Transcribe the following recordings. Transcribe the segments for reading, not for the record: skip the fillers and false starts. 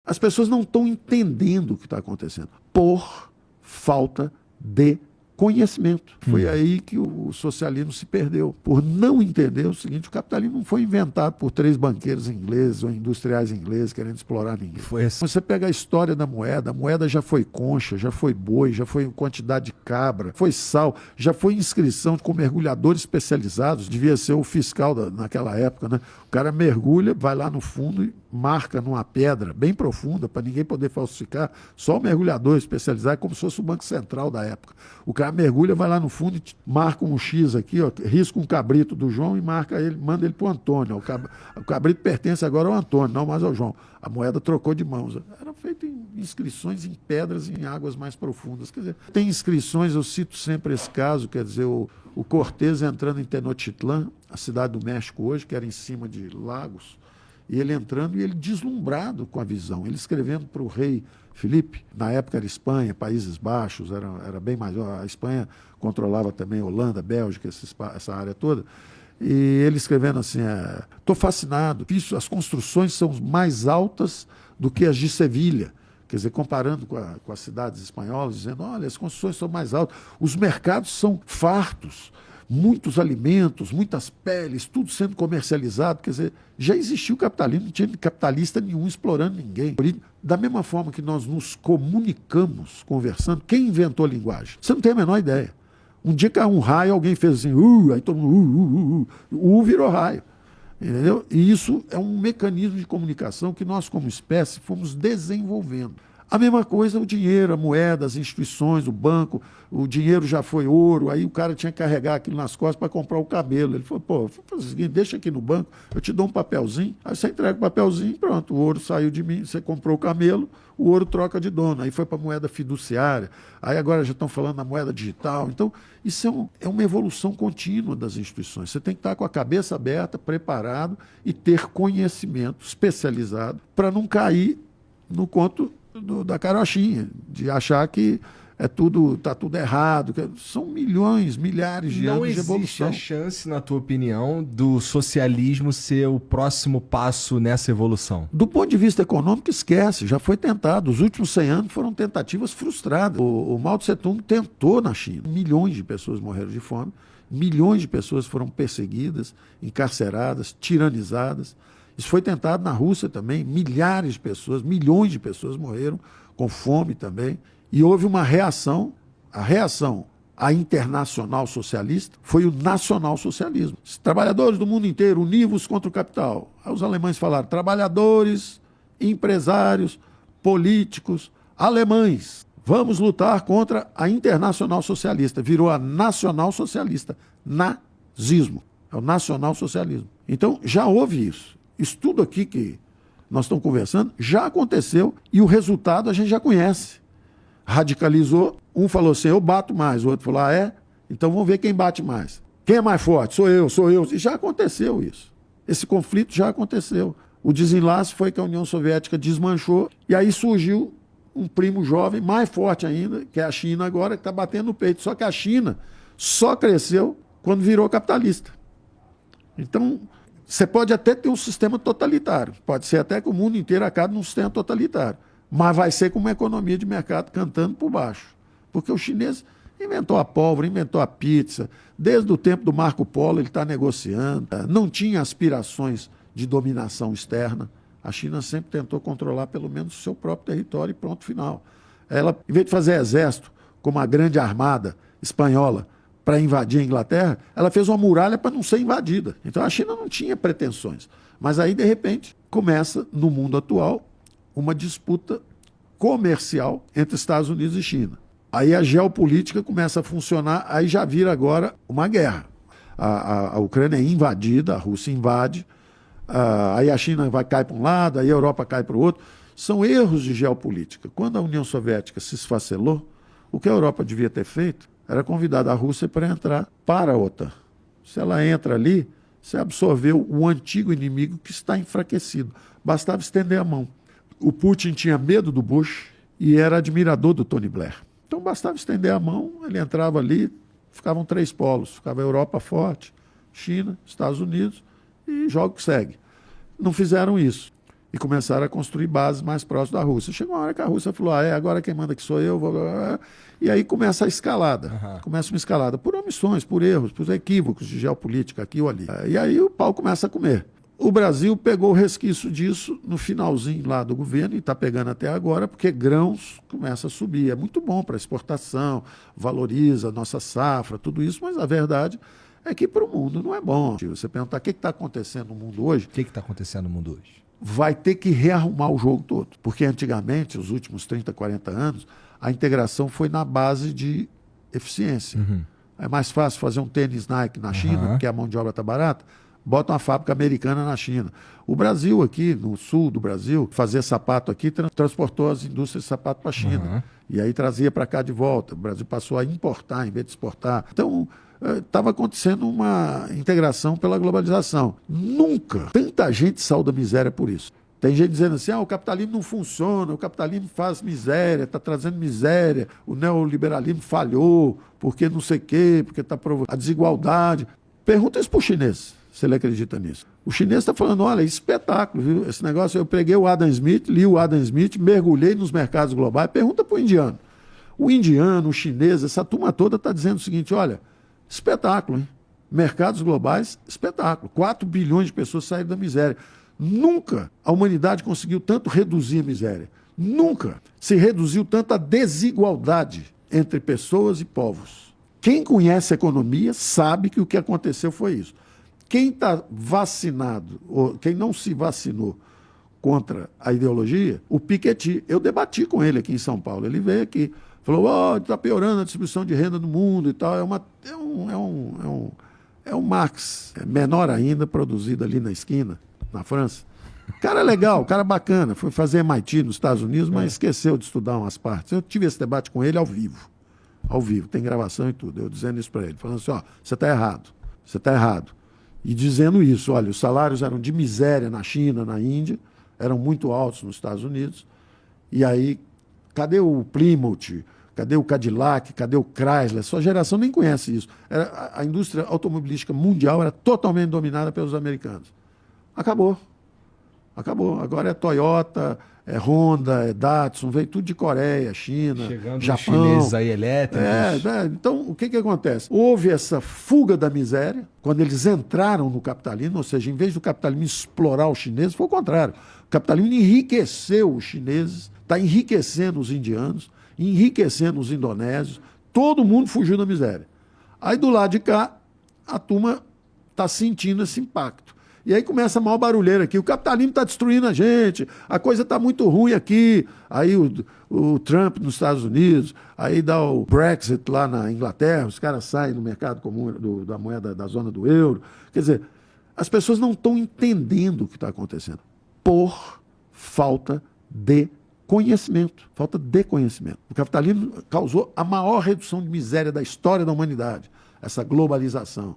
As pessoas não estão entendendo o que está acontecendo por falta de conhecimento. Foi aí que o socialismo se perdeu, por não entender o seguinte: o capitalismo não foi inventado por 3 banqueiros ingleses ou industriais ingleses querendo explorar ninguém. Foi assim. Você pega a história da moeda, a moeda já foi concha, já foi boi, já foi quantidade de cabra, foi sal, já foi inscrição com mergulhadores especializados, devia ser o fiscal naquela época, né? O cara mergulha, vai lá no fundo e marca numa pedra bem profunda para ninguém poder falsificar, só o mergulhador especializado, como se fosse o Banco Central da época. O cara mergulha, vai lá no fundo e marca um X aqui, ó, risca um cabrito do João e marca ele, manda ele para o Antônio. O cabrito pertence agora ao Antônio, não mais ao João. A moeda trocou de mãos. Era feito em inscrições em pedras em águas mais profundas. Quer dizer, tem inscrições, eu cito sempre esse caso, quer dizer, o Cortés entrando em Tenochtitlán, a cidade do México hoje, que era em cima de lagos, e ele entrando e ele deslumbrado com a visão, ele escrevendo para o rei Felipe, na época era Espanha, Países Baixos, era bem maior, a Espanha controlava também Holanda, Bélgica, essa área toda, e ele escrevendo assim: estou fascinado, as construções são mais altas do que as de Sevilha, quer dizer, comparando com as cidades espanholas, dizendo: olha, as construções são mais altas, os mercados são fartos, muitos alimentos, muitas peles, tudo sendo comercializado. Quer dizer, já existiu o capitalismo, não tinha capitalista nenhum explorando ninguém. Da mesma forma que nós nos comunicamos, conversando, quem inventou a linguagem? Você não tem a menor ideia. Um dia caiu um raio, alguém fez assim, aí todo mundo, virou raio. Entendeu? E isso é um mecanismo de comunicação que nós, como espécie, fomos desenvolvendo. A mesma coisa o dinheiro, a moeda, as instituições, o banco, o dinheiro já foi ouro, aí o cara tinha que carregar aquilo nas costas para comprar o cabelo. Ele falou: vou fazer o seguinte, deixa aqui no banco, eu te dou um papelzinho, aí você entrega o papelzinho, pronto, o ouro saiu de mim, você comprou o camelo, o ouro troca de dono. Aí foi para a moeda fiduciária, aí agora já estão falando na moeda digital. Então, isso é uma evolução contínua das instituições. Você tem que estar com a cabeça aberta, preparado e ter conhecimento especializado para não cair no conto da carochinha, de achar que está tudo errado. São milhões, milhares de anos de evolução. Não existe a chance, na tua opinião, do socialismo ser o próximo passo nessa evolução? Do ponto de vista econômico, esquece, já foi tentado. Os últimos 100 anos foram tentativas frustradas. O Mao Tse-tung tentou na China. Milhões de pessoas morreram de fome, milhões de pessoas foram perseguidas, encarceradas, tiranizadas. Isso foi tentado na Rússia também, milhares de pessoas, milhões de pessoas morreram com fome também. E houve uma reação, a reação à internacional socialista foi o nacional-socialismo. Os trabalhadores do mundo inteiro, univos contra o capital. Aí os alemães falaram: trabalhadores, empresários, políticos, alemães, vamos lutar contra a internacional socialista. Virou a nacional socialista, nazismo, é o nacional socialismo. Então já houve isso. Isso tudo aqui que nós estamos conversando já aconteceu e o resultado a gente já conhece. Radicalizou, um falou assim: eu bato mais, o outro falou: então vamos ver quem bate mais. Quem é mais forte? Sou eu. E já aconteceu isso. Esse conflito já aconteceu. O desenlace foi que a União Soviética desmanchou e aí surgiu um primo jovem, mais forte ainda, que é a China agora, que está batendo no peito. Só que a China só cresceu quando virou capitalista. Então, você pode até ter um sistema totalitário, pode ser até que o mundo inteiro acabe num sistema totalitário, mas vai ser com uma economia de mercado cantando por baixo. Porque o chinês inventou a pólvora, inventou a pizza, desde o tempo do Marco Polo ele está negociando, não tinha aspirações de dominação externa. A China sempre tentou controlar pelo menos o seu próprio território e pronto, final. Ela, em vez de fazer exército, como a grande armada espanhola, para invadir a Inglaterra, ela fez uma muralha para não ser invadida. Então a China não tinha pretensões. Mas aí, de repente, começa, no mundo atual, uma disputa comercial entre Estados Unidos e China. Aí a geopolítica começa a funcionar, aí já vira agora uma guerra. A Ucrânia é invadida, a Rússia invade, aí a China cai para um lado, aí a Europa cai para o outro. São erros de geopolítica. Quando a União Soviética se esfacelou, o que a Europa devia ter feito era convidar a Rússia para entrar para a OTAN. Se ela entra ali, você absorveu o antigo inimigo que está enfraquecido. Bastava estender a mão. O Putin tinha medo do Bush e era admirador do Tony Blair. Então bastava estender a mão, ele entrava ali, ficavam 3 polos. Ficava a Europa forte, China, Estados Unidos e jogo que segue. Não fizeram isso. e começaram a construir bases mais próximas da Rússia. Chegou uma hora que a Rússia falou, agora quem manda aqui sou eu, e aí começa a escalada. Começa uma escalada por omissões, por erros, por equívocos de geopolítica aqui ou ali. E aí o pau começa a comer. O Brasil pegou o resquício disso no finalzinho lá do governo, e está pegando até agora, porque grãos começa a subir. É muito bom para exportação, valoriza a nossa safra, tudo isso, mas a verdade é que para o mundo não é bom. Você perguntar o que está acontecendo no mundo hoje... O que está acontecendo no mundo hoje? Vai ter que rearrumar o jogo todo. Porque antigamente, os últimos 30, 40 anos, a integração foi na base de eficiência. É mais fácil fazer um tênis Nike na China, porque a mão de obra está barata, bota uma fábrica americana na China. O Brasil aqui, no sul do Brasil, fazia sapato aqui, transportou as indústrias de sapato para a China. E aí trazia para cá de volta. O Brasil passou a importar em vez de exportar. Então, estava acontecendo uma integração pela globalização. Nunca tanta gente saiu da miséria por isso. Tem gente dizendo assim, o capitalismo não funciona, o capitalismo faz miséria, está trazendo miséria, o neoliberalismo falhou, porque não sei o quê, porque está provocando a desigualdade. Pergunta isso para o chinês, se ele acredita nisso. O chinês está falando, olha, espetáculo, viu? Esse negócio, eu peguei o Adam Smith, li o Adam Smith, mergulhei nos mercados globais, pergunta para o indiano. O indiano, o chinês, essa turma toda está dizendo o seguinte, olha, espetáculo, hein? Mercados globais, espetáculo. 4 bilhões de pessoas saíram da miséria. Nunca a humanidade conseguiu tanto reduzir a miséria. Nunca se reduziu tanto a desigualdade entre pessoas e povos. Quem conhece a economia sabe que o que aconteceu foi isso. Quem está vacinado, ou quem não se vacinou contra a ideologia, o Piketty, eu debati com ele aqui em São Paulo. Ele veio aqui, falou, está piorando a distribuição de renda no mundo e tal. É um Marx, menor ainda, produzido ali na esquina, na França. Cara legal, cara bacana, foi fazer MIT nos Estados Unidos, mas esqueceu de estudar umas partes. Eu tive esse debate com ele ao vivo, tem gravação e tudo, eu dizendo isso para ele, falando assim, você está errado. E dizendo isso, olha, os salários eram de miséria na China, na Índia, eram muito altos nos Estados Unidos, e aí, cadê o Plymouth, cadê o Cadillac, cadê o Chrysler? Sua geração nem conhece isso. A indústria automobilística mundial era totalmente dominada pelos americanos. Acabou. Agora é Toyota, é Honda, é Datsun, veio tudo de Coreia, China, chegando Japão. Os chineses aí elétricos. Então, o que acontece? Houve essa fuga da miséria, quando eles entraram no capitalismo, ou seja, em vez do capitalismo explorar os chineses, foi o contrário. O capitalismo enriqueceu os chineses, está enriquecendo os indianos, enriquecendo os indonésios, todo mundo fugiu da miséria. Aí, do lado de cá, a turma está sentindo esse impacto. E aí começa a maior barulheira aqui. O capitalismo está destruindo a gente, a coisa está muito ruim aqui. Aí o Trump nos Estados Unidos, aí dá o Brexit lá na Inglaterra, os caras saem do mercado comum da moeda da zona do euro. Quer dizer, as pessoas não estão entendendo o que está acontecendo por falta de conhecimento. O capitalismo causou a maior redução de miséria da história da humanidade, essa globalização.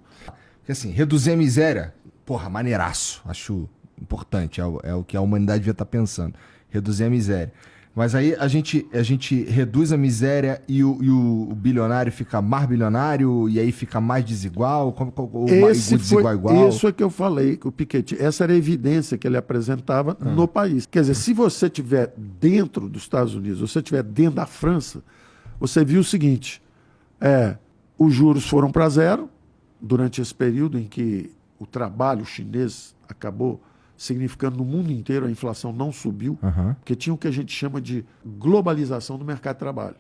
Porque assim, reduzir a miséria... Porra, maneiraço. Acho importante. É o que a humanidade devia estar pensando. Reduzir a miséria. Mas aí a gente reduz a miséria e o bilionário fica mais bilionário e aí fica mais desigual? Ou desigual igual? Isso é que eu falei, que o Piketty, essa era a evidência que ele apresentava no país. Quer dizer, se você estiver dentro dos Estados Unidos, ou você estiver dentro da França, você viu o seguinte, os juros foram para zero durante esse período em que o trabalho chinês acabou significando no mundo inteiro a inflação não subiu, porque tinha o que a gente chama de globalização do mercado de trabalho.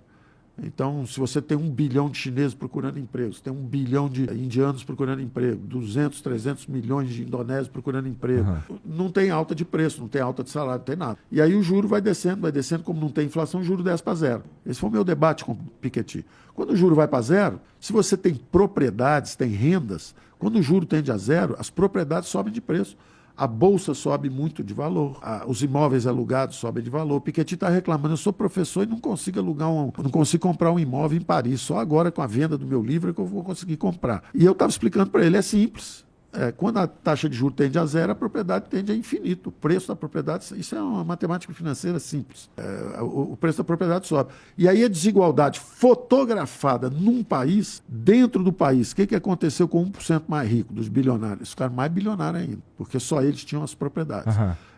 Então, se você tem 1 bilhão de chineses procurando emprego, você tem 1 bilhão de indianos procurando emprego, 200, 300 milhões de indonésios procurando emprego, não tem alta de preço, não tem alta de salário, não tem nada. E aí o juro vai descendo, como não tem inflação, o juro desce para zero. Esse foi o meu debate com o Piketty. Quando o juro vai para zero, se você tem propriedades, tem rendas, quando o juro tende a zero, as propriedades sobem de preço. A bolsa sobe muito de valor, os imóveis alugados sobem de valor. O Piketty está reclamando, eu sou professor e não consigo não consigo comprar um imóvel em Paris. Só agora com a venda do meu livro é que eu vou conseguir comprar. E eu estava explicando para ele, é simples. Quando a taxa de juros tende a zero, a propriedade tende a infinito. O preço da propriedade, isso é uma matemática financeira simples. O preço da propriedade sobe. E aí a desigualdade fotografada num país, dentro do país, o que aconteceu com 1% mais rico dos bilionários? Eles ficaram mais bilionários ainda, porque só eles tinham as propriedades.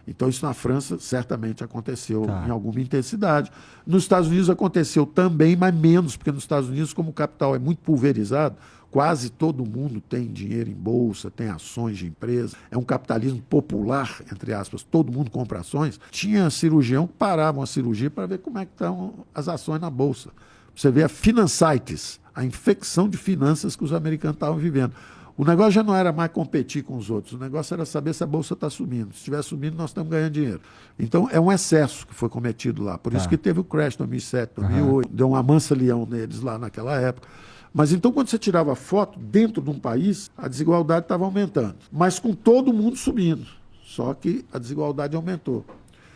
Então isso na França certamente aconteceu em alguma intensidade. Nos Estados Unidos aconteceu também, mas menos, porque nos Estados Unidos, como o capital é muito pulverizado, quase todo mundo tem dinheiro em bolsa, tem ações de empresa, é um capitalismo popular, entre aspas, todo mundo compra ações. Tinha cirurgião que parava uma cirurgia para ver como é que estão as ações na bolsa. Você vê a finansitis, a infecção de finanças que os americanos estavam vivendo. O negócio já não era mais competir com os outros, o negócio era saber se a bolsa está subindo. Se estiver subindo, nós estamos ganhando dinheiro. Então, é um excesso que foi cometido lá. Por isso que teve o crash em 2007, 2008, deu uma mansa-leão neles lá naquela época. Mas então, quando você tirava foto dentro de um país, a desigualdade estava aumentando. Mas com todo mundo subindo. Só que a desigualdade aumentou.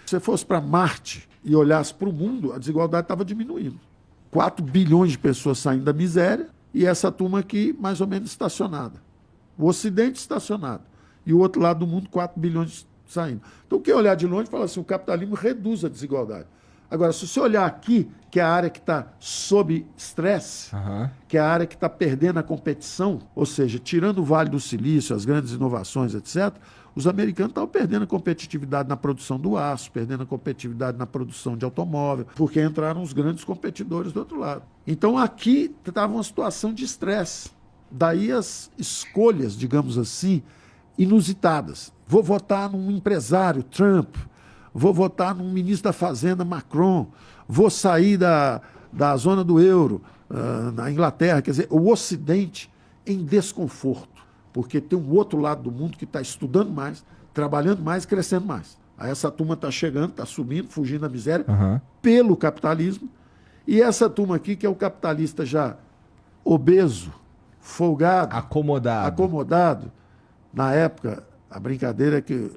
Se você fosse para Marte e olhasse para o mundo, a desigualdade estava diminuindo. 4 bilhões de pessoas saindo da miséria e essa turma aqui mais ou menos estacionada. O Ocidente estacionado. E o outro lado do mundo, 4 bilhões saindo. Então, quem olhar de longe fala assim, o capitalismo reduz a desigualdade. Agora, se você olhar aqui, que é a área que está sob estresse, que é a área que está perdendo a competição, ou seja, tirando o Vale do Silício, as grandes inovações, etc., os americanos estavam perdendo a competitividade na produção do aço, perdendo a competitividade na produção de automóvel, porque entraram os grandes competidores do outro lado. Então, aqui estava uma situação de estresse. Daí as escolhas, digamos assim, inusitadas. Vou votar num empresário, Trump. Vou votar num ministro da Fazenda, Macron. Vou sair da zona do euro, na Inglaterra. Quer dizer, o Ocidente em desconforto, porque tem um outro lado do mundo que está estudando mais, trabalhando mais, crescendo mais. Aí essa turma está chegando, está subindo, fugindo da miséria pelo capitalismo. E essa turma aqui, que é o capitalista já obeso, folgado, acomodado. Na época, a brincadeira é que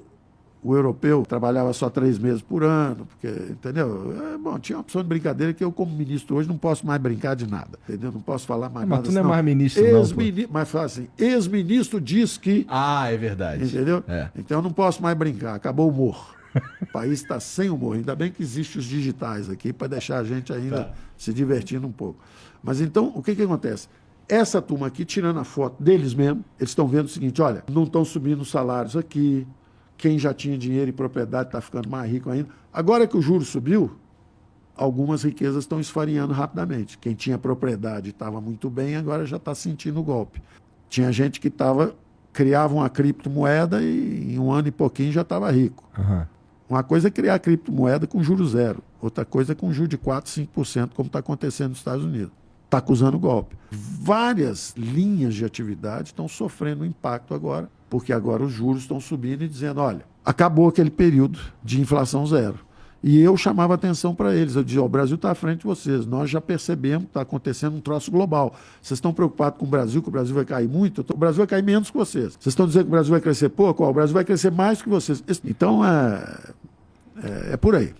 o europeu trabalhava só 3 meses por ano, porque, entendeu? Bom, tinha uma opção de brincadeira que eu, como ministro hoje, não posso mais brincar de nada, entendeu? Não posso falar mais nada. Mas tu não é mais ministro, não, mas fala assim, ex-ministro diz que... Ah, é verdade. Entendeu? Então eu não posso mais brincar, acabou o humor. O país está sem humor. Ainda bem que existem os digitais aqui para deixar a gente ainda se divertindo um pouco. Mas então, o que acontece? Essa turma aqui, tirando a foto deles mesmo, eles estão vendo o seguinte, olha, não estão subindo os salários aqui, quem já tinha dinheiro e propriedade está ficando mais rico ainda. Agora que o juro subiu, algumas riquezas estão esfarinhando rapidamente. Quem tinha propriedade estava muito bem, agora já está sentindo o golpe. Tinha gente que criava uma criptomoeda e em 1 ano e pouquinho já estava rico. Uma coisa é criar criptomoeda com juro zero, outra coisa é com juro de 4%, 5%, como está acontecendo nos Estados Unidos. Está acusando golpe. Várias linhas de atividade estão sofrendo impacto agora, porque agora os juros estão subindo e dizendo, olha, acabou aquele período de inflação zero. E eu chamava atenção para eles, eu dizia, o Brasil está à frente de vocês, nós já percebemos que está acontecendo um troço global. Vocês estão preocupados com o Brasil, que o Brasil vai cair muito? O Brasil vai cair menos que vocês. Vocês estão dizendo que o Brasil vai crescer pouco? O Brasil vai crescer mais que vocês. Então, é por aí.